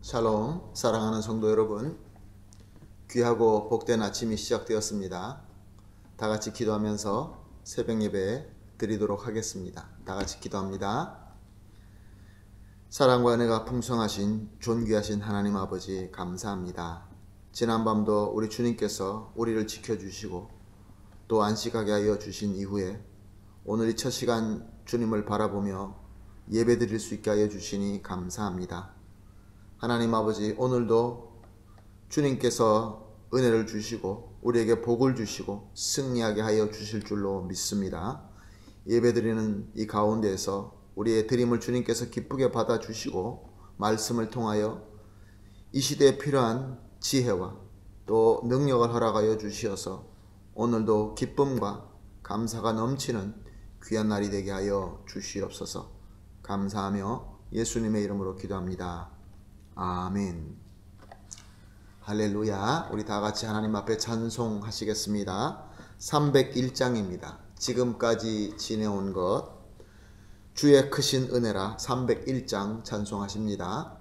샬롬, 사랑하는 성도 여러분, 귀하고 복된 아침이 시작되었습니다. 다 같이 기도하면서 새벽 예배 드리도록 하겠습니다. 다 같이 기도합니다. 사랑과 은혜가 풍성하신 존귀하신 하나님 아버지 감사합니다. 지난밤도 우리 주님께서 우리를 지켜주시고 또 안식하게 하여 주신 이후에 오늘 이 첫 시간 주님을 바라보며 예배 드릴 수 있게 하여 주시니 감사합니다. 하나님 아버지, 오늘도 주님께서 은혜를 주시고 우리에게 복을 주시고 승리하게 하여 주실 줄로 믿습니다. 예배드리는 이 가운데에서 우리의 드림을 주님께서 기쁘게 받아주시고 말씀을 통하여 이 시대에 필요한 지혜와 또 능력을 허락하여 주시어서 오늘도 기쁨과 감사가 넘치는 귀한 날이 되게 하여 주시옵소서. 감사하며 예수님의 이름으로 기도합니다. 아멘. 할렐루야. 우리 다 같이 하나님 앞에 찬송하시겠습니다. 301장입니다. 지금까지 지내온 것 주의 크신 은혜라 301장 찬송하십니다.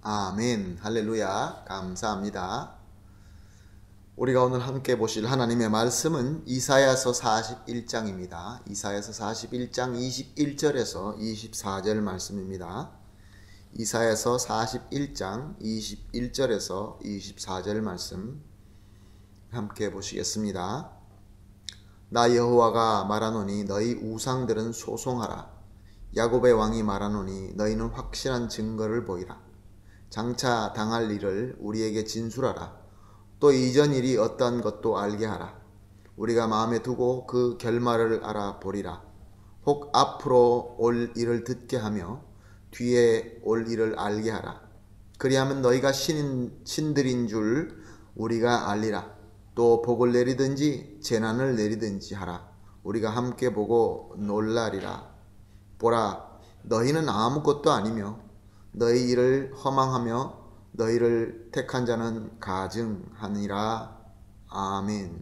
아멘. 할렐루야. 감사합니다. 우리가 오늘 함께 보실 하나님의 말씀은 이사야서 41장입니다. 이사야서 41장 21절에서 24절 말씀입니다. 이사야서 41장 21절에서 24절 말씀 함께 보시겠습니다. 나 여호와가 말하노니 너희 우상들은 소송하라. 야곱의 왕이 말하노니 너희는 확실한 증거를 보이라. 장차 당할 일을 우리에게 진술하라. 또 이전 일이 어떠한 것도 알게 하라. 우리가 마음에 두고 그 결말을 알아보리라. 혹 앞으로 올 일을 듣게 하며 뒤에 올 일을 알게 하라. 그리하면 너희가 신들인 줄 우리가 알리라. 또 복을 내리든지 재난을 내리든지 하라. 우리가 함께 보고 놀라리라. 보라, 너희는 아무것도 아니며 너희 일을 허망하며 너희를 택한 자는 가증하니라. 아멘.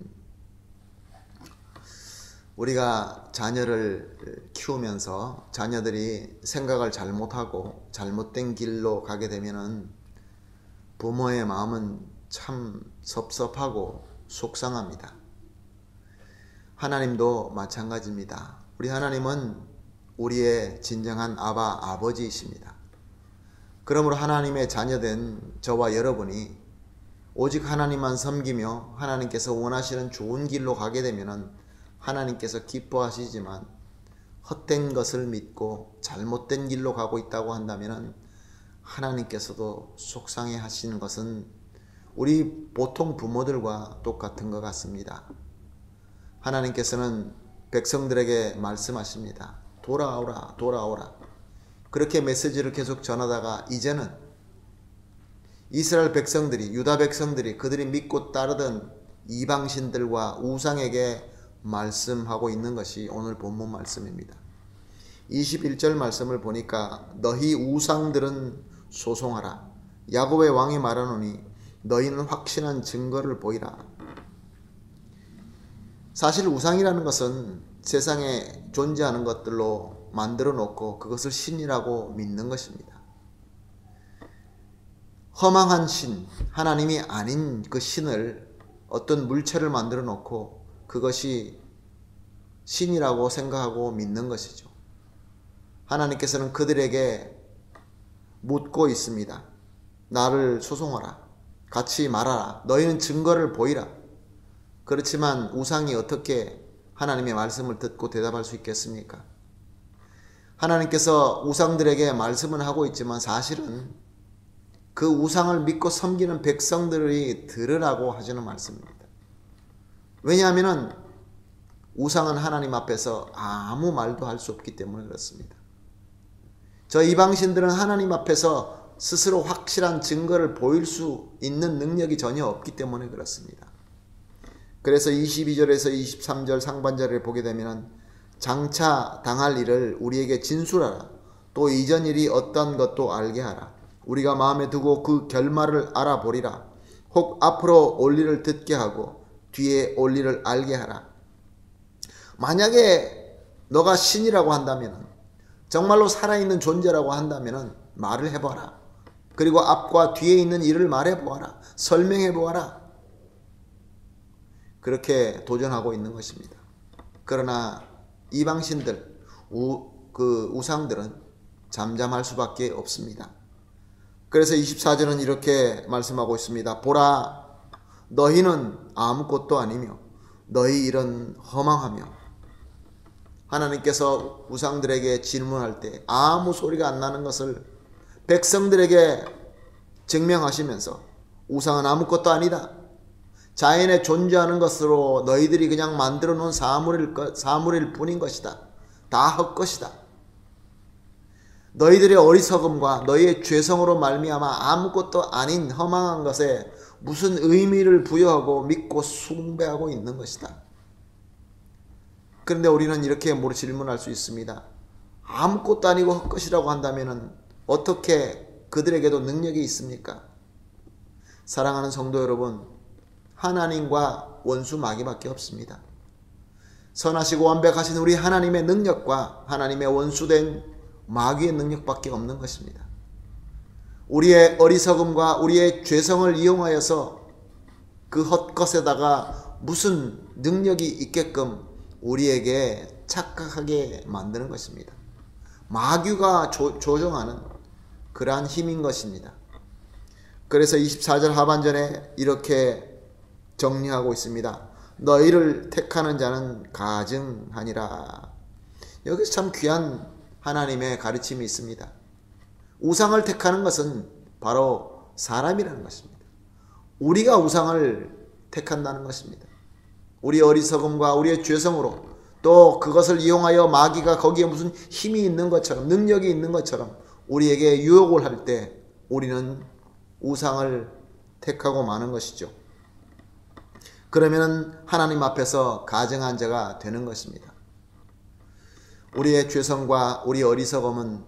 우리가 자녀를 키우면서 자녀들이 생각을 잘못하고 잘못된 길로 가게 되면은 부모의 마음은 참 섭섭하고 속상합니다. 하나님도 마찬가지입니다. 우리 하나님은 우리의 진정한 아버지이십니다. 그러므로 하나님의 자녀된 저와 여러분이 오직 하나님만 섬기며 하나님께서 원하시는 좋은 길로 가게 되면 하나님께서 기뻐하시지만 헛된 것을 믿고 잘못된 길로 가고 있다고 한다면 하나님께서도 속상해 하시는 것은 우리 보통 부모들과 똑같은 것 같습니다. 하나님께서는 백성들에게 말씀하십니다. 돌아오라, 돌아오라. 그렇게 메시지를 계속 전하다가 이제는 이스라엘 백성들이, 유다 백성들이 그들이 믿고 따르던 이방신들과 우상에게 말씀하고 있는 것이 오늘 본문 말씀입니다. 21절 말씀을 보니까 너희 우상들은 소송하라. 야곱의 왕이 말하노니 너희는 확신한 증거를 보이라. 사실 우상이라는 것은 세상에 존재하는 것들로 만들어 놓고 그것을 신이라고 믿는 것입니다. 허망한 신, 하나님이 아닌 그 신을 어떤 물체를 만들어 놓고 그것이 신이라고 생각하고 믿는 것이죠. 하나님께서는 그들에게 묻고 있습니다. 나를 소송하라. 같이 말하라. 너희는 증거를 보이라. 그렇지만 우상이 어떻게 하나님의 말씀을 듣고 대답할 수 있겠습니까? 하나님께서 우상들에게 말씀은 하고 있지만 사실은 그 우상을 믿고 섬기는 백성들이 들으라고 하시는 말씀입니다. 왜냐하면 우상은 하나님 앞에서 아무 말도 할 수 없기 때문에 그렇습니다. 저 이방신들은 하나님 앞에서 스스로 확실한 증거를 보일 수 있는 능력이 전혀 없기 때문에 그렇습니다. 그래서 22절에서 23절 상반절을 보게 되면 장차 당할 일을 우리에게 진술하라. 또 이전 일이 어떤 것도 알게 하라. 우리가 마음에 두고 그 결말을 알아보리라. 혹 앞으로 올 일을 듣게 하고 뒤에 올 일을 알게 하라. 만약에 너가 신이라고 한다면, 정말로 살아있는 존재라고 한다면 말을 해봐라. 그리고 앞과 뒤에 있는 일을 말해보아라. 설명해보아라. 그렇게 도전하고 있는 것입니다. 그러나 이방신들, 우상들은 잠잠할 수밖에 없습니다. 그래서 24절은 이렇게 말씀하고 있습니다. 보라, 너희는 아무것도 아니며 너희 일은 허망하며. 하나님께서 우상들에게 질문할 때 아무 소리가 안 나는 것을 백성들에게 증명하시면서 우상은 아무것도 아니다. 자연에 존재하는 것으로 너희들이 그냥 만들어 놓은 사물일 뿐인 것이다. 다 헛것이다. 너희들의 어리석음과 너희의 죄성으로 말미암아 아무것도 아닌 허망한 것에 무슨 의미를 부여하고 믿고 숭배하고 있는 것이다. 그런데 우리는 이렇게 질문할 수 있습니다. 아무것도 아니고 헛것이라고 한다면 어떻게 그들에게도 능력이 있습니까? 사랑하는 성도 여러분, 하나님과 원수 마귀밖에 없습니다. 선하시고 완벽하신 우리 하나님의 능력과 하나님의 원수된 마귀의 능력밖에 없는 것입니다. 우리의 어리석음과 우리의 죄성을 이용하여서 그 헛것에다가 무슨 능력이 있게끔 우리에게 착각하게 만드는 것입니다. 마귀가 조종하는 그러한 힘인 것입니다. 그래서 24절 하반전에 이렇게 정리하고 있습니다. 너희를 택하는 자는 가증하니라. 여기서 참 귀한 하나님의 가르침이 있습니다. 우상을 택하는 것은 바로 사람이라는 것입니다. 우리가 우상을 택한다는 것입니다. 우리 어리석음과 우리의 죄성으로 또 그것을 이용하여 마귀가 거기에 무슨 힘이 있는 것처럼 능력이 있는 것처럼 우리에게 유혹을 할 때 우리는 우상을 택하고 마는 것이죠. 그러면 하나님 앞에서 가증한 자가 되는 것입니다. 우리의 죄성과 우리 어리석음은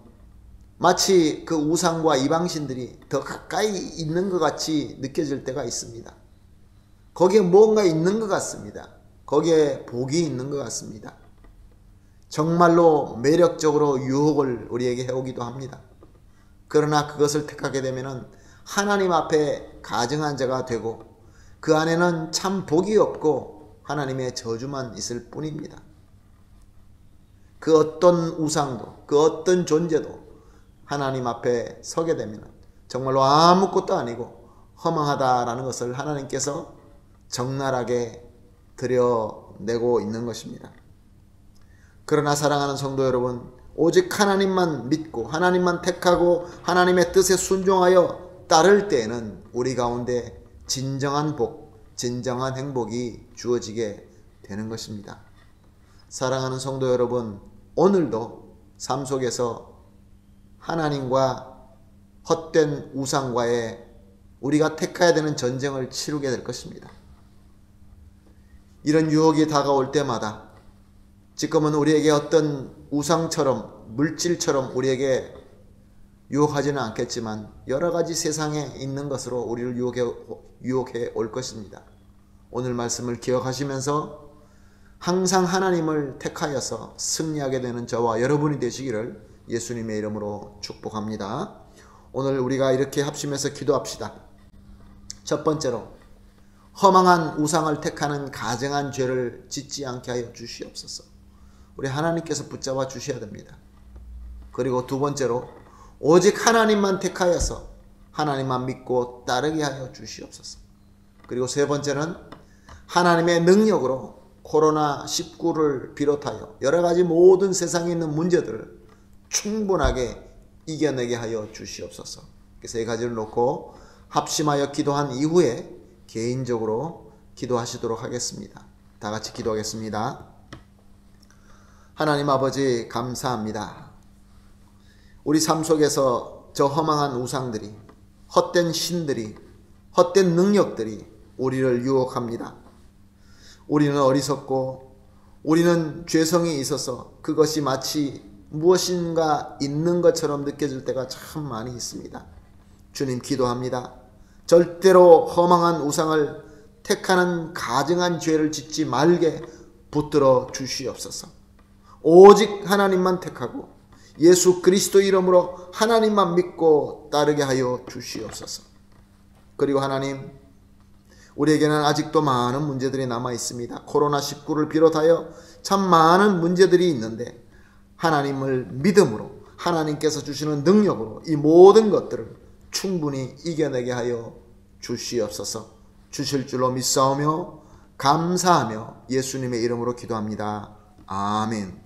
마치 그 우상과 이방신들이 더 가까이 있는 것 같이 느껴질 때가 있습니다. 거기에 뭔가 있는 것 같습니다. 거기에 복이 있는 것 같습니다. 정말로 매력적으로 유혹을 우리에게 해오기도 합니다. 그러나 그것을 택하게 되면 하나님 앞에 가증한 자가 되고 그 안에는 참 복이 없고 하나님의 저주만 있을 뿐입니다. 그 어떤 우상도, 그 어떤 존재도 하나님 앞에 서게 되면 정말로 아무것도 아니고 허망하다라는 것을 하나님께서 적나라하게 드러내고 있는 것입니다. 그러나 사랑하는 성도 여러분, 오직 하나님만 믿고 하나님만 택하고 하나님의 뜻에 순종하여 따를 때에는 우리 가운데 진정한 복, 진정한 행복이 주어지게 되는 것입니다. 사랑하는 성도 여러분, 오늘도 삶 속에서 하나님과 헛된 우상과의 우리가 택해야 되는 전쟁을 치르게 될 것입니다. 이런 유혹이 다가올 때마다 지금은 우리에게 어떤 우상처럼 물질처럼 우리에게 유혹하지는 않겠지만 여러 가지 세상에 있는 것으로 우리를 유혹해 올 것입니다. 오늘 말씀을 기억하시면서 항상 하나님을 택하여서 승리하게 되는 저와 여러분이 되시기를 예수님의 이름으로 축복합니다. 오늘 우리가 이렇게 합심해서 기도합시다. 첫 번째로 허망한 우상을 택하는 가증한 죄를 짓지 않게 하여 주시옵소서. 우리 하나님께서 붙잡아 주셔야 됩니다. 그리고 두 번째로 오직 하나님만 택하여서 하나님만 믿고 따르게 하여 주시옵소서. 그리고 세 번째는 하나님의 능력으로 코로나19를 비롯하여 여러 가지 모든 세상에 있는 문제들을 충분하게 이겨내게 하여 주시옵소서. 세 가지를 놓고 합심하여 기도한 이후에 개인적으로 기도하시도록 하겠습니다. 다 같이 기도하겠습니다. 하나님 아버지 감사합니다. 우리 삶 속에서 저 허망한 우상들이, 헛된 신들이, 헛된 능력들이 우리를 유혹합니다. 우리는 어리석고 우리는 죄성이 있어서 그것이 마치 무엇인가 있는 것처럼 느껴질 때가 참 많이 있습니다. 주님 기도합니다. 절대로 허망한 우상을 택하는 가증한 죄를 짓지 말게 붙들어 주시옵소서. 오직 하나님만 택하고 예수 그리스도 이름으로 하나님만 믿고 따르게 하여 주시옵소서. 그리고 하나님, 우리에게는 아직도 많은 문제들이 남아 있습니다. 코로나19를 비롯하여 참 많은 문제들이 있는데 하나님을 믿음으로 하나님께서 주시는 능력으로 이 모든 것들을 충분히 이겨내게 하여 주시옵소서. 주실 줄로 믿사오며 감사하며 예수님의 이름으로 기도합니다. 아멘.